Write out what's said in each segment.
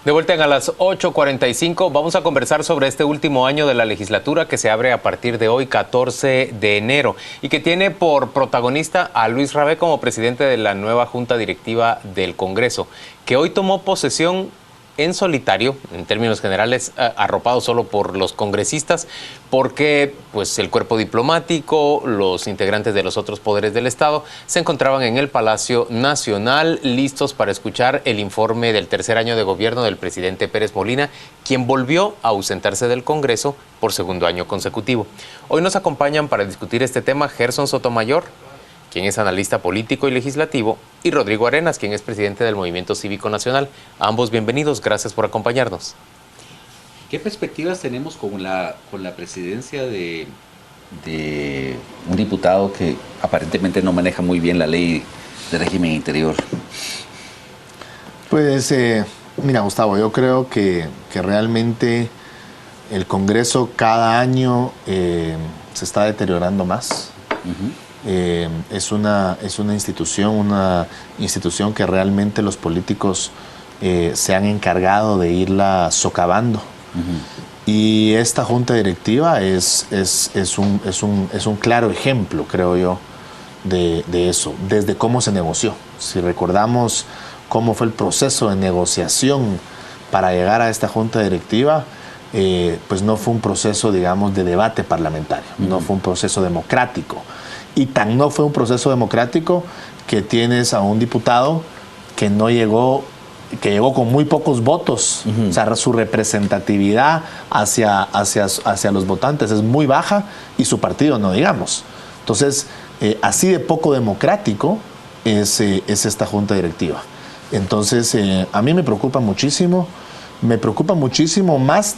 De vuelta a las 8:45, vamos a conversar sobre este último año de la legislatura que se abre a partir de hoy, 14 de enero, y que tiene por protagonista a Luis Rabé como presidente de la nueva Junta Directiva del Congreso, que hoy tomó posesión en solitario, en términos generales, arropado solo por los congresistas, porque pues, el cuerpo diplomático, los integrantes de los otros poderes del Estado, se encontraban en el Palacio Nacional listos para escuchar el informe del tercer año de gobierno del presidente Pérez Molina, quien volvió a ausentarse del Congreso por segundo año consecutivo. Hoy nos acompañan para discutir este tema Gerson Sotomayor, quien es analista político y legislativo, y Rodrigo Arenas, quien es presidente del Movimiento Cívico Nacional. A ambos bienvenidos, gracias por acompañarnos. ¿Qué perspectivas tenemos con la presidencia de un diputado que aparentemente no maneja muy bien la ley de régimen interior? Pues, mira, Gustavo, yo creo que realmente el Congreso cada año se está deteriorando más. Es una institución que realmente los políticos se han encargado de irla socavando. Y esta junta directiva es un claro ejemplo, creo yo, de eso, desde cómo se negoció. Si recordamos cómo fue el proceso de negociación para llegar a esta junta directiva, pues no fue un proceso, digamos, de debate parlamentario, no fue un proceso democrático. Y tan no fue un proceso democrático que tienes a un diputado que que llegó con muy pocos votos. O sea, su representatividad hacia los votantes es muy baja y su partido no, digamos. Entonces, así de poco democrático es esta junta directiva. Entonces, a mí me preocupa muchísimo más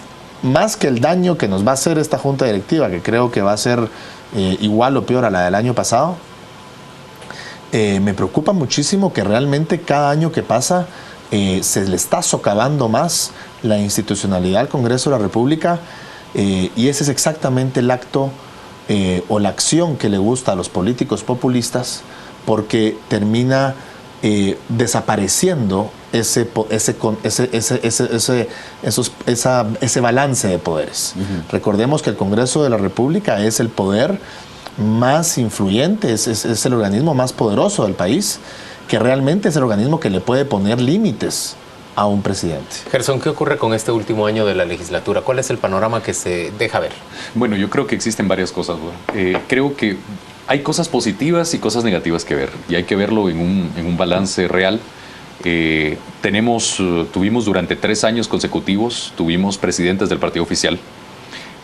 que el daño que nos va a hacer esta junta directiva, que creo que va a ser igual o peor a la del año pasado. Me preocupa muchísimo que realmente cada año que pasa se le está socavando más la institucionalidad al Congreso de la República, y ese es exactamente el acto o la acción que le gusta a los políticos populistas, porque termina desapareciendo ese balance de poderes. Recordemos que el Congreso de la República es el poder más influyente, es el organismo más poderoso del país, que realmente es el organismo que le puede poner límites a un presidente. Gerson, ¿qué ocurre con este último año de la legislatura? ¿Cuál es el panorama que se deja ver? Bueno, yo creo que existen varias cosas. Creo que hay cosas positivas y cosas negativas que ver, y hay que verlo en un balance real. Tuvimos durante 3 años consecutivos, tuvimos presidentes del partido oficial.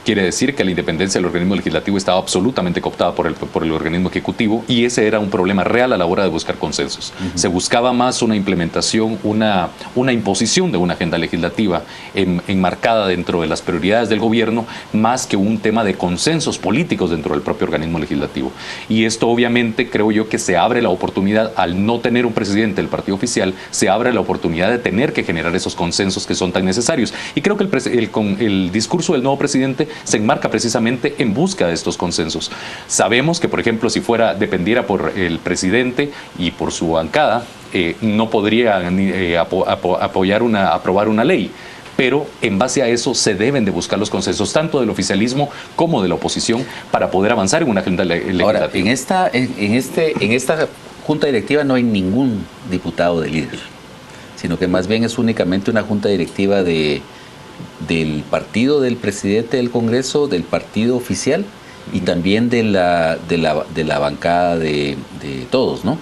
Quiere decir que la independencia del organismo legislativo estaba absolutamente cooptada por el organismo ejecutivo, y ese era un problema real a la hora de buscar consensos. Se buscaba más una implementación, una imposición de una agenda legislativa enmarcada dentro de las prioridades del gobierno, más que un tema de consensos políticos dentro del propio organismo legislativo. Y esto obviamente creo yo que se abre la oportunidad, al no tener un presidente del partido oficial, se abre la oportunidad de tener que generar esos consensos que son tan necesarios. Y creo que el discurso del nuevo presidente se enmarca precisamente en busca de estos consensos. Sabemos que, por ejemplo, si dependiera por el presidente y por su bancada, no podría aprobar una ley. Pero en base a eso se deben de buscar los consensos, tanto del oficialismo como de la oposición, para poder avanzar en una agenda legislativa. Ahora, en esta junta directiva no hay ningún diputado de líder, sino que más bien es únicamente una junta directiva del partido del presidente del Congreso, del partido oficial y también de la bancada de todos, ¿no?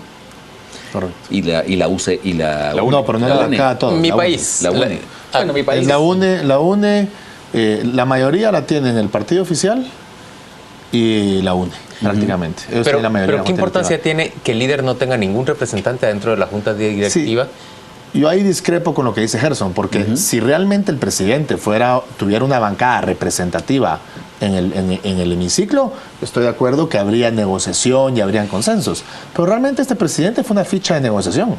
Correcto. Y la UCE y la UNE. No, pero no la bancada de todos. Mi país. La UNE. Bueno, mi país. La UNE, la mayoría la tienen el partido oficial y la UNE, prácticamente. Pero ¿qué importancia tiene que el líder no tenga ningún representante dentro de la junta directiva? Sí. Yo ahí discrepo con lo que dice Gerson, porque si realmente el presidente tuviera una bancada representativa en el hemiciclo, estoy de acuerdo que habría negociación y habrían consensos. Pero realmente este presidente fue una ficha de negociación.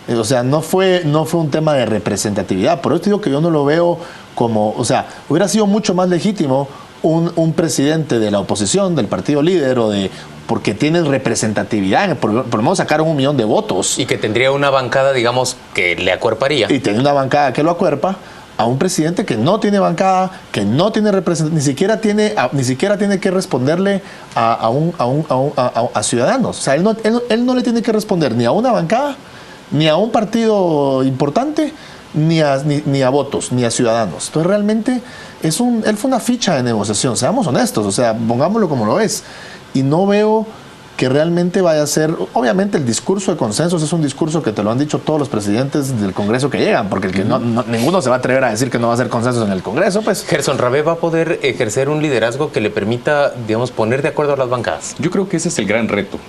O sea, no fue un tema de representatividad. Por eso digo que yo no lo veo como... O sea, hubiera sido mucho más legítimo un presidente de la oposición, del partido líder o de porque tienen representatividad, por lo menos sacaron 1 millón de votos. Y que tendría una bancada, digamos, que le acuerparía. Y tiene una bancada que lo acuerpa a un presidente que no tiene bancada, que no tiene representación, ni siquiera tiene que responderle a ciudadanos. O sea, él no le tiene que responder ni a una bancada, ni a un partido importante, ni a votos, ni a ciudadanos. Entonces realmente él fue una ficha de negociación, seamos honestos, o sea, pongámoslo como lo es. Y no veo que realmente vaya a ser, obviamente el discurso de consensos es un discurso que te lo han dicho todos los presidentes del Congreso que llegan, porque ninguno se va a atrever a decir que no va a hacer consensos en el Congreso, pues. Gerson Rabé va a poder ejercer un liderazgo que le permita, digamos, poner de acuerdo a las bancadas. Yo creo que ese es el gran reto,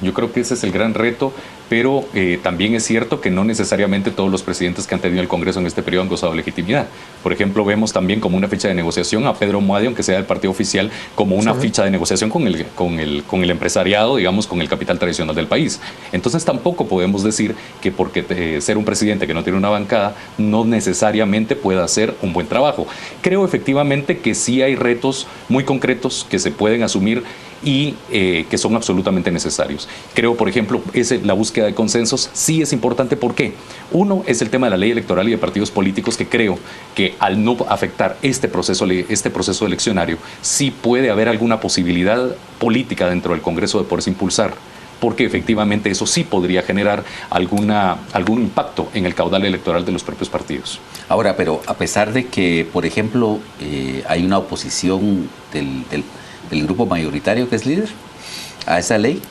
pero también es cierto que no necesariamente todos los presidentes que han tenido el Congreso en este periodo han gozado de legitimidad. Por ejemplo, vemos también como una ficha de negociación a Pedro Moade, aunque sea del partido oficial, como una ficha de negociación con el empresariado, digamos, con el capital tradicional del país. Entonces tampoco podemos decir que porque ser un presidente que no tiene una bancada no necesariamente pueda hacer un buen trabajo. Creo efectivamente que sí hay retos muy concretos que se pueden asumir y que son absolutamente necesarios. Creo, por ejemplo, la búsqueda de consensos sí es importante. ¿Por qué? Uno es el tema de la ley electoral y de partidos políticos, que creo que al no afectar este proceso eleccionario, sí puede haber alguna posibilidad política dentro del Congreso de poderse impulsar, porque efectivamente eso sí podría generar algún impacto en el caudal electoral de los propios partidos. Ahora, pero a pesar de que, por ejemplo, hay una oposición del grupo mayoritario que es líder a esa ley.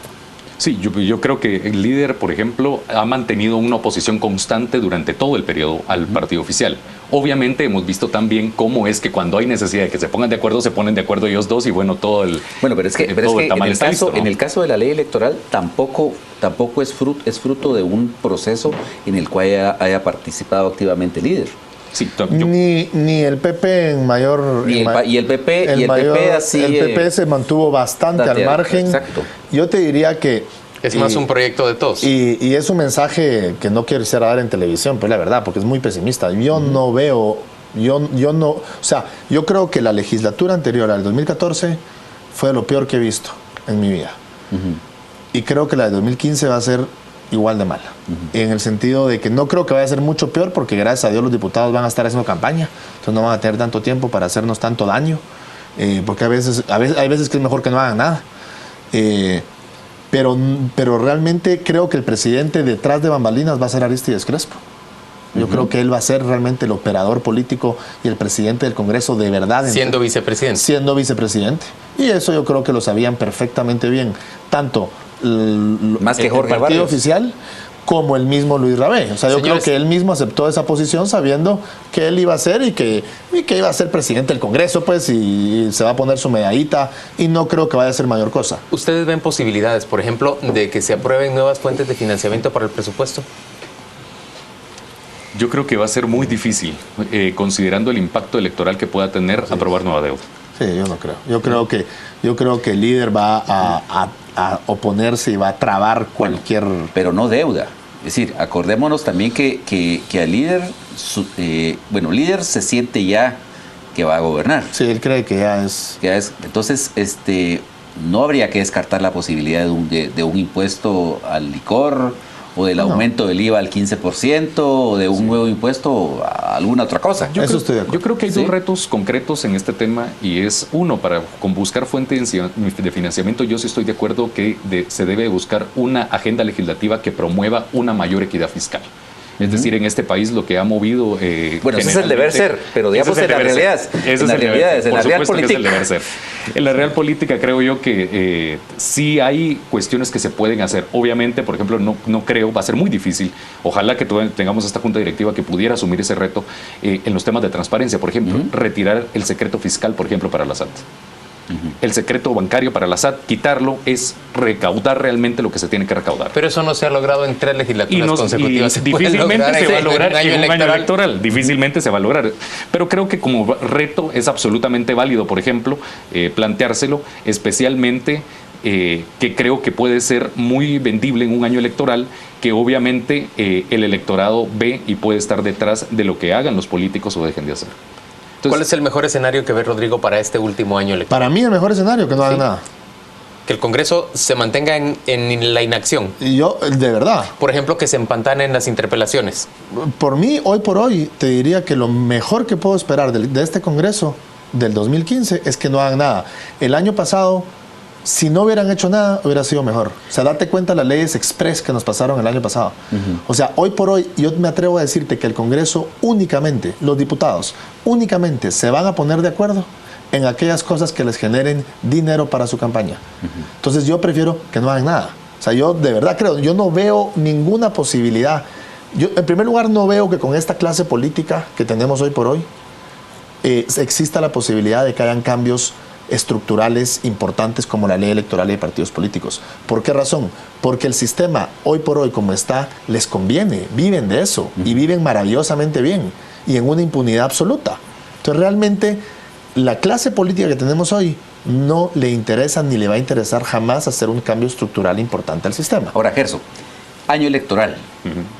Sí, yo creo que el líder, por ejemplo, ha mantenido una oposición constante durante todo el periodo al partido oficial. Obviamente hemos visto también cómo es que cuando hay necesidad de que se pongan de acuerdo, se ponen de acuerdo ellos dos y bueno, todo el Bueno, pero es que en el caso de la ley electoral tampoco es fruto de un proceso en el cual haya participado activamente el líder. Sí, ni el PP en mayor... El PP se mantuvo bastante al margen. Exacto. Yo te diría que... Es más un proyecto de todos. Y es un mensaje que no quiero dar en televisión, pero la verdad, porque es muy pesimista. Yo no veo... O sea, yo creo que la legislatura anterior al 2014 fue lo peor que he visto en mi vida. Y creo que la de 2015 va a ser igual de mala, en el sentido de que no creo que vaya a ser mucho peor, porque gracias a Dios los diputados van a estar haciendo campaña, entonces no van a tener tanto tiempo para hacernos tanto daño, porque hay veces que es mejor que no hagan nada, pero realmente creo que el presidente detrás de bambalinas va a ser Arístides Crespo. Yo creo que él va a ser realmente el operador político y el presidente del Congreso de verdad. Siendo vicepresidente. Siendo vicepresidente. Y eso yo creo que lo sabían perfectamente bien, tanto más que Jorge el partido Barrios oficial como el mismo Luis Rabé. O sea, yo creo que él mismo aceptó esa posición sabiendo que él iba a ser y que iba a ser presidente del Congreso, pues, y se va a poner su medallita, y no creo que vaya a ser mayor cosa. ¿Ustedes ven posibilidades, por ejemplo, de que se aprueben nuevas fuentes de financiamiento para el presupuesto? Yo creo que va a ser muy difícil, considerando el impacto electoral que pueda tener aprobar nueva deuda. Sí, yo no creo. Yo creo que el líder va a oponerse y va a trabar cualquier... Pero no deuda. Es decir, acordémonos también que al líder, líder se siente ya que va a gobernar. Sí, él cree que ya es... Entonces, no habría que descartar la posibilidad de un impuesto al licor, o del aumento del IVA al 15%, o de un nuevo impuesto a alguna otra cosa. Yo creo que hay dos retos concretos en este tema, y es uno, con buscar fuentes de financiamiento. Yo sí estoy de acuerdo que se debe buscar una agenda legislativa que promueva una mayor equidad fiscal. Es decir, en este país lo que ha movido... bueno, ese es el deber ser, pero digamos en la realidad. En la real política. En la real política creo yo que sí hay cuestiones que se pueden hacer. Obviamente, por ejemplo, no creo, va a ser muy difícil. Ojalá que tengamos esta junta directiva que pudiera asumir ese reto en los temas de transparencia. Por ejemplo, retirar el secreto fiscal, por ejemplo, para la SAT. El secreto bancario para la SAT, quitarlo es recaudar realmente lo que se tiene que recaudar. Pero eso no se ha logrado en 3 legislaturas consecutivas. Y difícilmente se va a lograr en un año electoral. Difícilmente se va a lograr. Pero creo que como reto es absolutamente válido, por ejemplo, planteárselo, especialmente que creo que puede ser muy vendible en un año electoral, que obviamente el electorado ve y puede estar detrás de lo que hagan los políticos o dejen de hacer. Entonces, ¿cuál es el mejor escenario que ve Rodrigo para este último año electoral? Para mí el mejor escenario, que no haga nada. que el Congreso se mantenga en la inacción. Y yo, de verdad. Por ejemplo, que se empantanen las interpelaciones. Por mí, hoy por hoy, te diría que lo mejor que puedo esperar de este Congreso del 2015 es que no hagan nada. El año pasado, si no hubieran hecho nada, hubiera sido mejor. O sea, date cuenta las leyes express que nos pasaron el año pasado. O sea, hoy por hoy, yo me atrevo a decirte que el Congreso únicamente, los diputados, únicamente se van a poner de acuerdo en aquellas cosas que les generen dinero para su campaña. Entonces yo prefiero que no hagan nada. O sea, yo de verdad creo, yo no veo ninguna posibilidad. Yo, en primer lugar, no veo que con esta clase política que tenemos hoy por hoy, exista la posibilidad de que hayan cambios estructurales importantes como la ley electoral y de partidos políticos. ¿Por qué razón? Porque el sistema hoy por hoy como está les conviene, viven de eso y viven maravillosamente bien y en una impunidad absoluta. Entonces realmente la clase política que tenemos hoy no le interesa ni le va a interesar jamás hacer un cambio estructural importante al sistema. Ahora, Gerson, año electoral,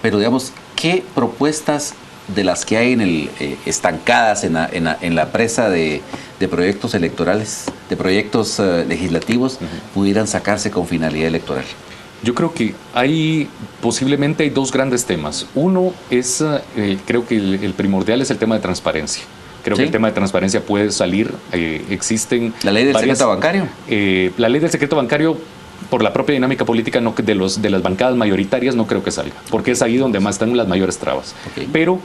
pero digamos, ¿qué propuestas de las que hay estancadas en la presa de proyectos electorales, de proyectos legislativos, pudieran sacarse con finalidad electoral? Yo creo que posiblemente hay dos grandes temas. Uno es, creo que el primordial es el tema de transparencia. Creo que el tema de transparencia puede salir. Existen ¿La ley del secreto bancario? La ley del secreto bancario, por la propia dinámica política de las bancadas mayoritarias, no creo que salga, porque es ahí donde más están las mayores trabas. Pero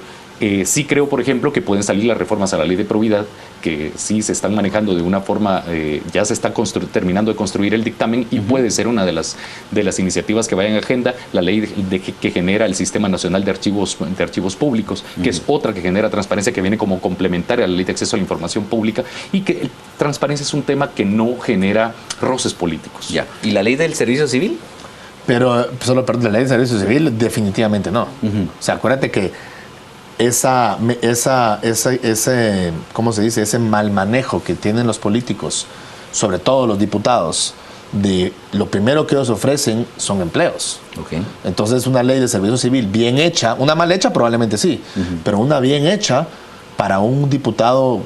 sí creo, por ejemplo, que pueden salir las reformas a la ley de probidad, que sí se están manejando de una forma, ya se está terminando de construir el dictamen y puede ser una de las iniciativas que vaya en agenda, la ley que genera el Sistema Nacional de Archivos Públicos, que es otra que genera transparencia, que viene como complementaria a la ley de acceso a la información pública, y que transparencia es un tema que no genera roces políticos. Ya. ¿Y la ley del servicio civil? Pero solo la ley de servicio civil definitivamente no. O sea, acuérdate que ¿cómo se dice? Ese mal manejo que tienen los políticos, sobre todo los diputados, de lo primero que ellos ofrecen son empleos. Entonces una ley de servicio civil bien hecha, una mal hecha probablemente sí, pero una bien hecha para un diputado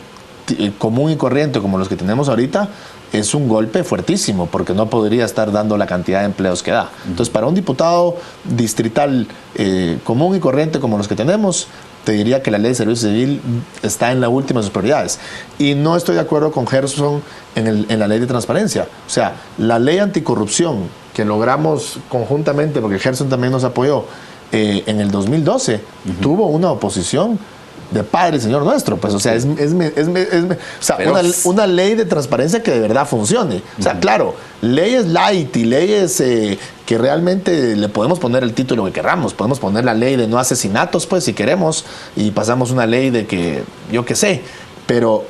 común y corriente como los que tenemos ahorita, es un golpe fuertísimo, porque no podría estar dando la cantidad de empleos que da. Entonces, para un diputado distrital común y corriente como los que tenemos, te diría que la ley de servicio civil está en la última de sus prioridades. Y no estoy de acuerdo con Gerson en la ley de transparencia. O sea, la ley anticorrupción que logramos conjuntamente, porque Gerson también nos apoyó, en el 2012, tuvo una oposición de Padre y Señor nuestro, pues, o sea, una ley de transparencia que de verdad funcione. O sea, claro, leyes light y leyes que realmente le podemos poner el título que queramos, podemos poner la ley de no asesinatos, pues, si queremos, y pasamos una ley de que, yo qué sé, pero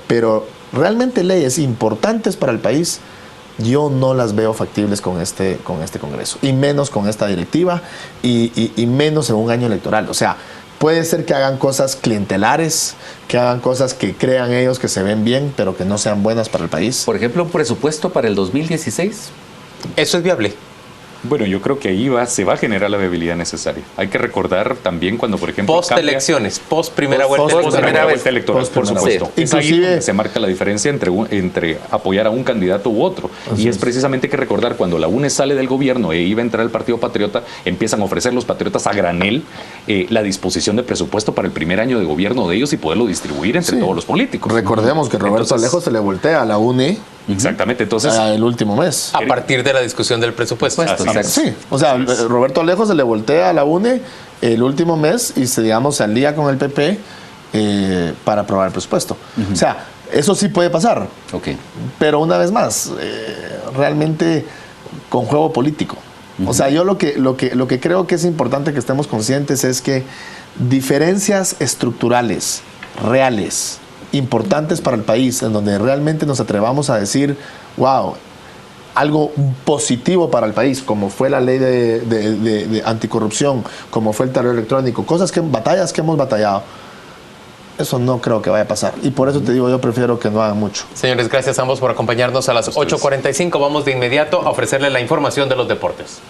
realmente leyes importantes para el país, yo no las veo factibles con este Congreso, y menos con esta directiva, y menos en un año electoral. O sea, puede ser que hagan cosas clientelares, que hagan cosas que crean ellos que se ven bien, pero que no sean buenas para el país. Por ejemplo, un presupuesto para el 2016. ¿Eso es viable? Bueno, yo creo que ahí se va a generar la viabilidad necesaria. Hay que recordar también cuando, por ejemplo, post-elecciones, post-primera vuelta electoral, por supuesto. Es ahí donde se marca la diferencia entre apoyar a un candidato u otro. Y es precisamente que recordar, cuando la UNE sale del gobierno e iba a entrar el Partido Patriota, empiezan a ofrecer los patriotas a granel la disposición de presupuesto para el primer año de gobierno de ellos y poderlo distribuir entre todos los políticos. Recordemos que Roberto Alejo se le voltea a la UNE. Exactamente, entonces el último mes. A partir de la discusión del presupuesto. Sí, o sea, Roberto Alejo se le voltea a la UNE el último mes y se alía con el PP para aprobar el presupuesto. O sea, eso sí puede pasar. Pero una vez más, realmente con juego político. O sea, yo lo que creo que es importante que estemos conscientes es que diferencias estructurales, reales, importantes para el país, en donde realmente nos atrevamos a decir, wow, algo positivo para el país, como fue la ley de anticorrupción, como fue el terror electrónico, batallas que hemos batallado, eso no creo que vaya a pasar. Y por eso te digo, yo prefiero que no hagan mucho. Señores, gracias a ambos por acompañarnos a las 8:45. Vamos de inmediato a ofrecerle la información de los deportes.